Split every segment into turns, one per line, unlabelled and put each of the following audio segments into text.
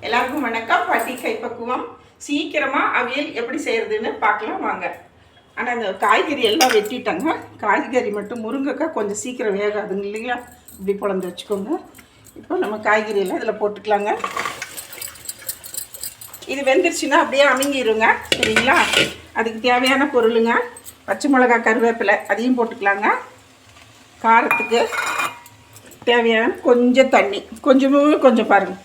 எல்லாருக்கும் வணக்கம். பாட்டி கைப்பக்குவம். சீக்கிரமாக அவியல் எப்படி செய்கிறதுன்னு பார்க்கலாம் வாங்க. ஆனால் அந்த காய்கறி எல்லாம் வெட்டிட்டாங்க. காய்கறி மட்டும் முருங்கைக்காய் கொஞ்சம் சீக்கிரம் வேகாதுங்க இல்லைங்களா, இப்படி குழம்பு வச்சுக்கோங்க. இப்போ நம்ம காய்கறி எல்லாம் இதில் போட்டுக்கலாங்க. இது வெந்துருச்சுன்னா அப்படியே அமுங்கிடுங்க சரிங்களா. அதுக்கு தேவையான பொருளுங்க, பச்சை மிளகாய், கருவேப்பிலை அதையும் போட்டுக்கலாங்க. காரத்துக்கு தேவையான கொஞ்சம் தண்ணி, கொஞ்சம் பாருங்கள்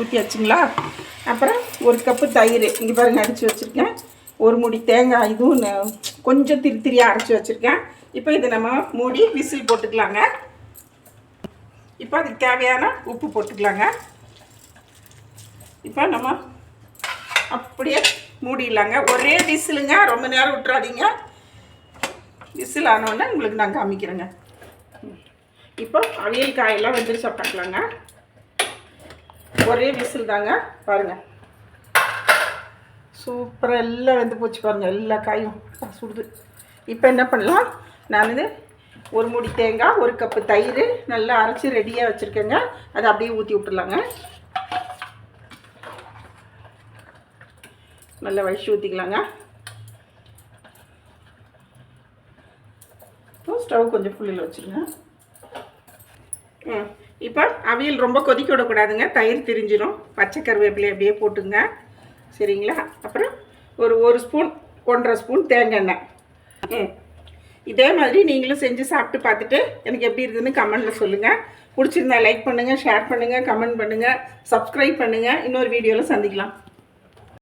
ஊற்றியாச்சுங்களா. அப்புறம் ஒரு கப்பு தயிர் இங்கே பாருங்கள் அடித்து வச்சுருக்கேன். ஒரு மூடி தேங்காய் இதுவும் கொஞ்சம் திரியாக அரைச்சி வச்சுருக்கேன். இப்போ இதை நம்ம மூடி விசில் போட்டுக்கலாங்க. இப்போ அதுக்கு தேவையான உப்பு போட்டுக்கலாங்க. இப்போ நம்ம அப்படியே மூடிடலாங்க. ஒரே விசிலுங்க, ரொம்ப நேரம் விட்டுறாதீங்க. விசில் ஆனோடனே உங்களுக்கு நான் காமிக்கிறேங்க. இப்போ அவியல் காயெல்லாம் வெந்துருச்சா பார்க்கலாங்க. ஒரே விசில் தாங்க பாருங்கள். சூப்பராக எல்லாம் வெந்து போச்சு பாருங்கள், எல்லா காயும் சுடுது. இப்போ என்ன பண்ணலாம், நான் ஒரு மூடி தேங்காய், ஒரு கப்பு தயிர் நல்லா அரைச்சி ரெடியாக வச்சுருக்கேங்க. அதை அப்படியே ஊற்றி விட்டுலாங்க. நல்லா வழிச்சு ஊற்றிக்கலாங்க. இப்போ ஸ்டவ் கொஞ்சம் ஃபுல்லில் வச்சுருங்க. இப்போ அவியல் ரொம்ப கொதிக்க விடக்கூடாதுங்க, தயிர் திரிஞ்சிடும். பச்சை கருவேப்பிலை அப்படியே போட்டுங்க சரிங்களா. அப்புறம் ஒரு ஸ்பூன் 1.5 ஸ்பூன் தேங்காய் எண்ணெய். இதே மாதிரி நீங்களும் செஞ்சு சாப்பிட்டு பார்த்துட்டு எனக்கு எப்படி இருக்குதுன்னு கமெண்ட்டில் சொல்லுங்கள். பிடிச்சிருந்தா லைக் பண்ணுங்கள், ஷேர் பண்ணுங்கள், கமெண்ட் பண்ணுங்கள், சப்ஸ்கிரைப் பண்ணுங்கள். இன்னொரு வீடியோவில் சந்திக்கலாம்.